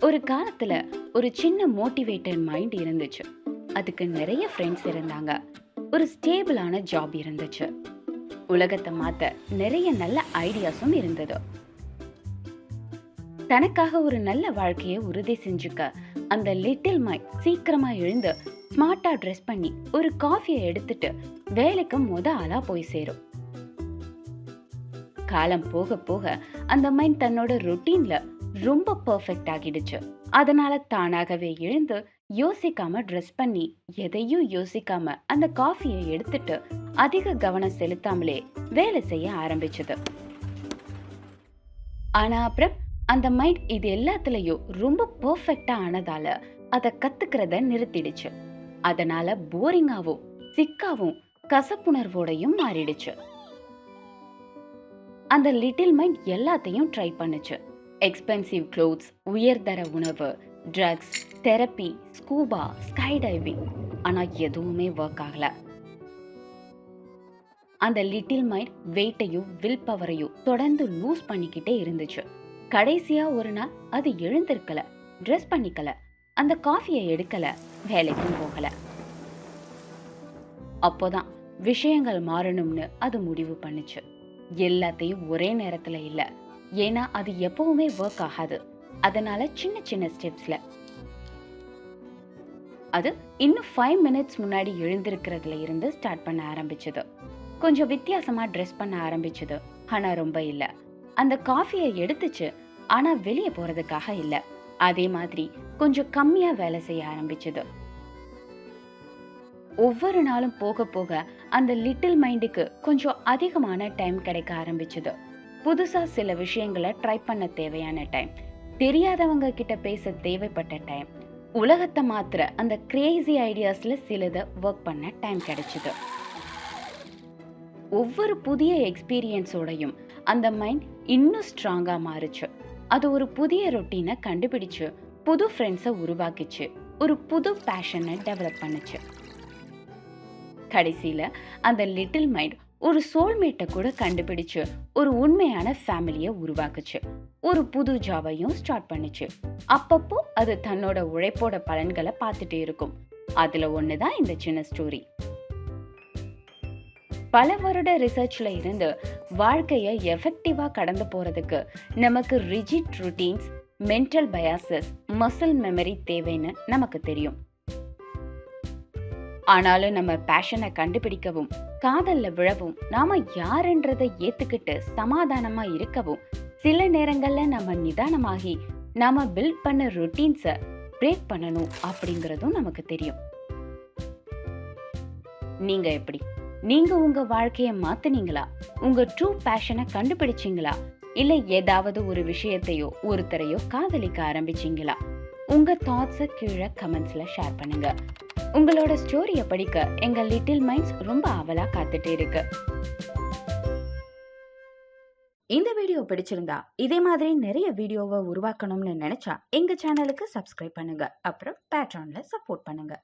ஒரு காலத்துல ஒரு சின்ன மோட்டிவேட்டட் மைண்ட் இருந்துச்சு. அதுக்கு நிறைய ஃப்ரெண்ட்ஸ் இருந்தாங்க. ஒரு ஸ்டேபிளான ஜாப் இருந்துச்சு. உலகத்தை மாத்த நிறைய நல்ல ஐடியாஸும் இருந்தது. தனக்காக ஒரு நல்ல வாழ்க்கையை உறுதி செஞ்சுக்க அந்த லிட்டில் மைண்ட் சீக்கிரமா எழுந்து ஸ்மார்ட்டா ட்ரெஸ் பண்ணி ஒரு காஃபியை எடுத்துட்டு வேலைக்கு ஆளா போய் சேரும். காலம் போக போக அந்த மைண்ட் தன்னோட ரொட்டீன்ல ரொம்ப பெர்ஃபெக்ட் ஆகிடுச்சு. அதனால தானாகவே எழுந்து யோசிக்காம ட்ரெஸ் பண்ணி எதையும் யோசிக்காம அந்த காஃபியை எடுத்துட்டு அதிக கவனம் செலுத்தாமலே வேலை செய்ய ஆரம்பிச்சது. ஆனா அப்புறம் அந்த மைண்ட் இது எல்லாத்துலயும் ரொம்ப பெர்ஃபெக்டா ஆனதால அதை கத்துக்கிறத நிறுத்திடுச்சு. அதனால போரிங்காவும் சிக்காவும் கசப்புணர்வோடையும் மாறிடுச்சு. அந்த லிட்டில் மைண்ட் எல்லாத்தையும் ட்ரை பண்ணுச்சு. எக்ஸ்பென்சிவ் க்ளோத்ஸ், உயர்தர உணவு, drugs, therapy, scuba, skydiving. ஆனா எதுவுமே ஒர்க் ஆகல. அந்த லிட்டில் மைண்ட் வெயிட்டையும் வில் பவரையும் தொடர்ந்து லூஸ் பண்ணிக்கிட்டே இருந்துச்சு. கடைசியா ஒரு நாள் அது எழுந்திருக்கல, ட்ரெஸ் பண்ணிக்கல, அந்த காஃபியை எடுக்கல, வேலைக்கும் போகல. அப்போதான் விஷயங்கள் மாறணும்னு அது முடிவு பண்ணுச்சு. எல்லாத்தையும் ஒரே நேரத்துல இல்ல, ஏன்னா அது எப்பவுமே ஒர்க் ஆகாது. அதனால சின்ன சின்ன ஸ்டெப்ஸ்ல அது இன்னும் 5 மினிட்ஸ் முன்னாடி எழுந்திருக்கிறதுல இருந்து ஸ்டார்ட் பண்ண ஆரம்பிச்சது. கொஞ்சம் வித்தியாசமா ட்ரெஸ் பண்ண ஆரம்பிச்சது. ஆனா ரொம்ப இல்ல. அந்த காஃபியை எடுத்துச்சு, ஆனா வெளியே போறதுக்காக இல்ல. அதே மாதிரி கொஞ்சம் கம்மியா வேலை செய்ய ஆரம்பிச்சது. ஒவ்வொரு நாளும் போக போக அந்த லிட்டில் மைண்டுக்கு கொஞ்சம் அதிகமான டைம் கிடைக்க ஆரம்பிச்சது. புதுசா சில விஷயங்களை ட்ரை பண்ண தேவையான டைம், தெரியாதவங்க கிட்ட பேச தேவைப்பட்ட டைம், உலகத்தை மாத்திர அந்த கிரேசி ஐடியாஸ்ல சிலதை ஒர்க் பண்ண டைம் கிடைச்சது. ஒவ்வொரு புதிய எக்ஸ்பீரியன்ஸோடையும் அந்த மைண்ட் இன்னும் ஸ்ட்ராங்கா மாறுச்சு. அது ஒரு புதிய ரொட்டீனை கண்டுபிடிச்சு, புது ஃப்ரெண்ட்ஸை உருவாக்கிச்சு, ஒரு புது பேஷனை டெவலப் பண்ணுச்சு. கடைசியில அந்த லிட்டில் மைண்ட் ஒரு சோல்மேட்டை கூட கண்டுபிடிச்சு ஒரு உண்மையான ஃபேமிலியை உருவாக்குச்சு. ஒரு புது ஜாபையும் ஸ்டார்ட் பண்ணுச்சு. அப்பப்போ அது தன்னோட உழைப்போட பலன்களை பார்த்துட்டே இருக்கும். அதுல ஒண்ணுதான் இந்த சின்ன ஸ்டோரி. பல வருட ரிசர்ச்ல இருந்து வாழ்க்கையை எஃபெக்டிவா கடந்து போறதுக்கு நமக்கு rigid routines, mental biases, muscle memory தேவைன்னு நமக்கு தெரியும். ஆனாலும் நம்ம பேஷனை கண்டுபிடிக்கவும், காதல்ல விழவும், நாம யாருன்றதை ஏத்துக்கிட்டு சமாதானமா இருக்கவும் சில நேரங்கள்ல நம்ம நிதானமாகி நாம பில்ட் பண்ண ரொட்டீன்ஸை பிரேக் பண்ணணும் அப்படிங்கறதும் நமக்கு தெரியும். நீங்க எப்படி? நீங்க உங்க வாழ்க்கையை மாத்துனீங்களா? உங்க ட்ரூ பேஷனை கண்டுபிடிச்சீங்களா? இல்ல ஏதாவது ஒரு விஷயத்தையோ ஒருத்தரையோ காதலிக்க ஆரம்பிச்சீங்களா? உங்க தாட்ஸை கீழே கமெண்ட்ஸ்ல ஷேர் பண்ணுங்க. உங்களோட ஸ்டோரியை படிக்க எங்க லிட்டில் மைண்ட்ஸ் ரொம்ப ஆவலா காத்துட்டு இருக்கு. இந்த வீடியோ பிடிச்சிருந்தா இதே மாதிரி நிறைய வீடியோவை உருவாக்கணும்னு நினைச்சா எங்க சேனலுக்கு சப்ஸ்கிரைப் பண்ணுங்க. அப்புறம் பேட்ரான்ல சப்போர்ட் பண்ணுங்க.